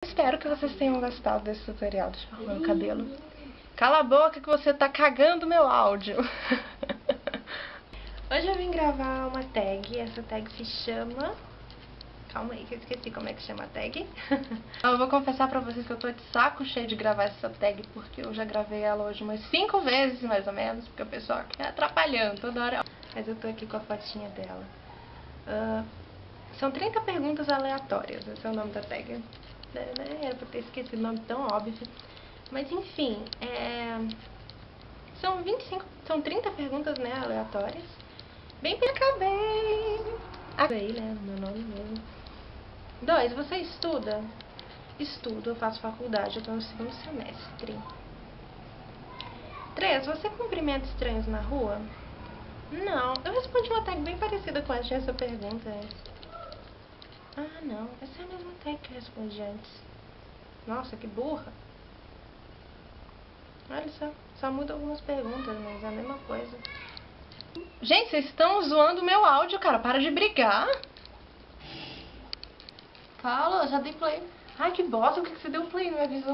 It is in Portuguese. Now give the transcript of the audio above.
Espero que vocês tenham gostado desse tutorial de arrumar o cabelo. Cala a boca que você tá cagando meu áudio. Hoje eu vim gravar uma tag. Essa tag se chama... Calma aí que eu esqueci como é que chama a tag. Eu vou confessar pra vocês que eu tô de saco cheio de gravar essa tag, porque eu já gravei ela hoje umas 5 vezes, mais ou menos, porque o pessoal aqui atrapalhando toda hora. Mas eu tô aqui com a fotinha dela. São 30 perguntas aleatórias, esse é o nome da tag. Era pra ter esquecido o nome tão óbvio. Mas enfim, são 30 perguntas, né, aleatórias. Bem que acabei. Aí, né, no meu nome mesmo. 2. Você estuda? Estudo, eu faço faculdade, eu tô no 2º semestre. 3. Você cumprimenta estranhos na rua? Não, eu respondi uma tag bem parecida com essa pergunta. Ah, não, essa é a mesma tag que eu respondi antes. Nossa, que burra. Olha só muda algumas perguntas, mas é a mesma coisa. Gente, vocês estão zoando o meu áudio, cara. Para de brigar. Fala, já dei play. Ai, que bosta, por que você deu play? Não me avisou.